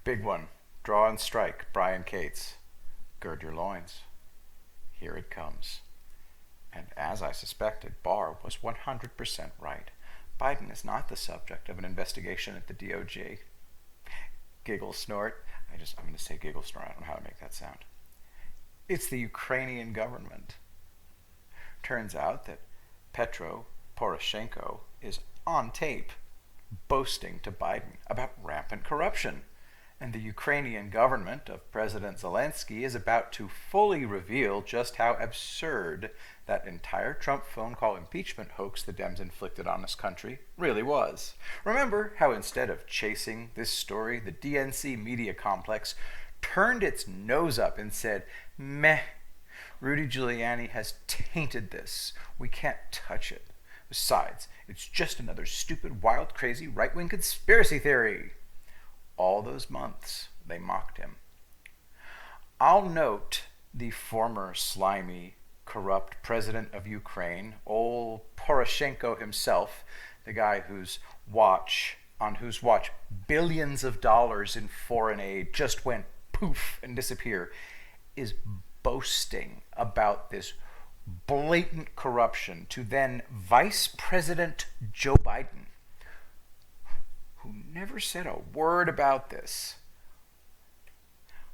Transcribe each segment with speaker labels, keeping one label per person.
Speaker 1: Big one. Draw and strike. Brian Cates. Gird your loins. Here it comes. And as I suspected, Barr was 100% right. Biden is not the subject of an investigation at the DOJ. Giggle snort. I'm going to say giggle snort. I don't know how to make that sound. It's the Ukrainian government. Turns out that Petro Poroshenko is on tape boasting to Biden about rampant corruption. And the Ukrainian government of President Zelensky is about to fully reveal just how absurd that entire Trump phone call impeachment hoax the Dems inflicted on this country really was. Remember how instead of chasing this story, the DNC media complex turned its nose up and said, meh, Rudy Giuliani has tainted this. We can't touch it. Besides, it's just another stupid, wild, crazy, right-wing conspiracy theory. All those months, they mocked him. I'll note the former slimy, corrupt president of Ukraine, old Poroshenko himself, the guy on whose watch billions of dollars in foreign aid just went poof and disappear, is boasting about this blatant corruption to then Vice President Joe Biden, who never said a word about this.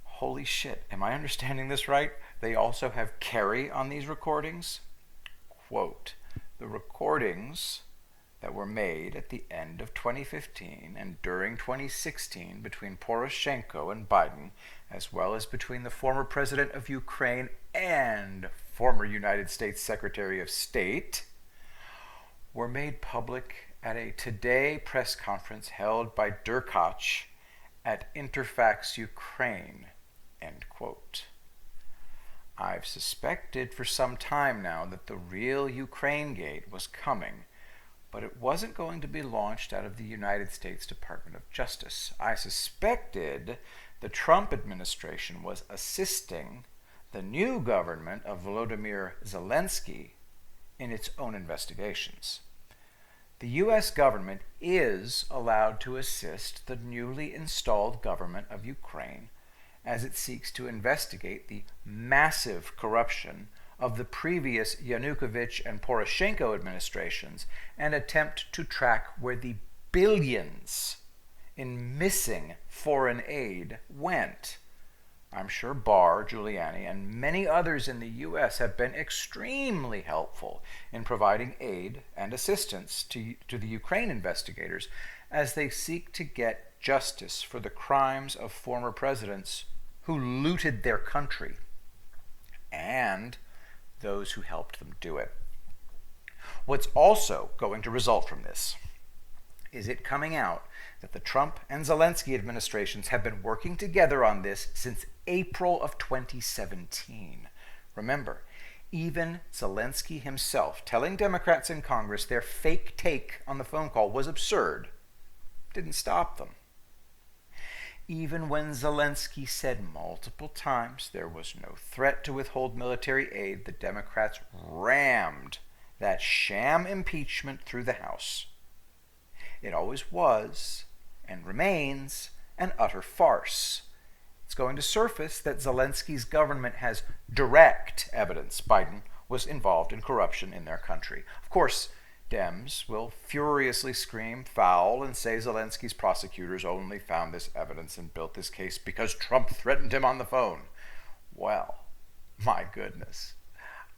Speaker 1: Holy shit, am I understanding this right? They also have Kerry on these recordings? Quote, the recordings that were made at the end of 2015 and during 2016 between Poroshenko and Biden, as well as between the former president of Ukraine and former United States Secretary of State, were made public at a Today press conference held by Derkach at Interfax Ukraine, end quote. I've suspected for some time now that the real Ukraine Gate was coming, but it wasn't going to be launched out of the United States Department of Justice. I suspected the Trump administration was assisting the new government of Volodymyr Zelensky in its own investigations. The U.S. government is allowed to assist the newly installed government of Ukraine as it seeks to investigate the massive corruption of the previous Yanukovych and Poroshenko administrations and attempt to track where the billions in missing foreign aid went. I'm sure Barr, Giuliani, and many others in the U.S. have been extremely helpful in providing aid and assistance to the Ukraine investigators as they seek to get justice for the crimes of former presidents who looted their country and those who helped them do it. What's also going to result from this is it coming out that the Trump and Zelensky administrations have been working together on this since April of 2017. Remember, even Zelensky himself telling Democrats in Congress their fake take on the phone call was absurd didn't stop them. Even when Zelensky said multiple times there was no threat to withhold military aid, the Democrats rammed that sham impeachment through the House. It always was and remains an utter farce. It's going to surface that Zelensky's government has direct evidence Biden was involved in corruption in their country. Of course, Dems will furiously scream foul and say Zelensky's prosecutors only found this evidence and built this case because Trump threatened him on the phone. Well, my goodness.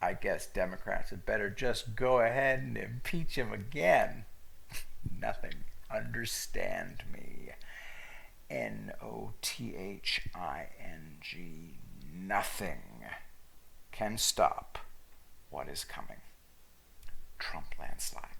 Speaker 1: I guess Democrats had better just go ahead and impeach him again. Nothing. Understand me. Nothing. Nothing can stop what is coming. Trump landslide.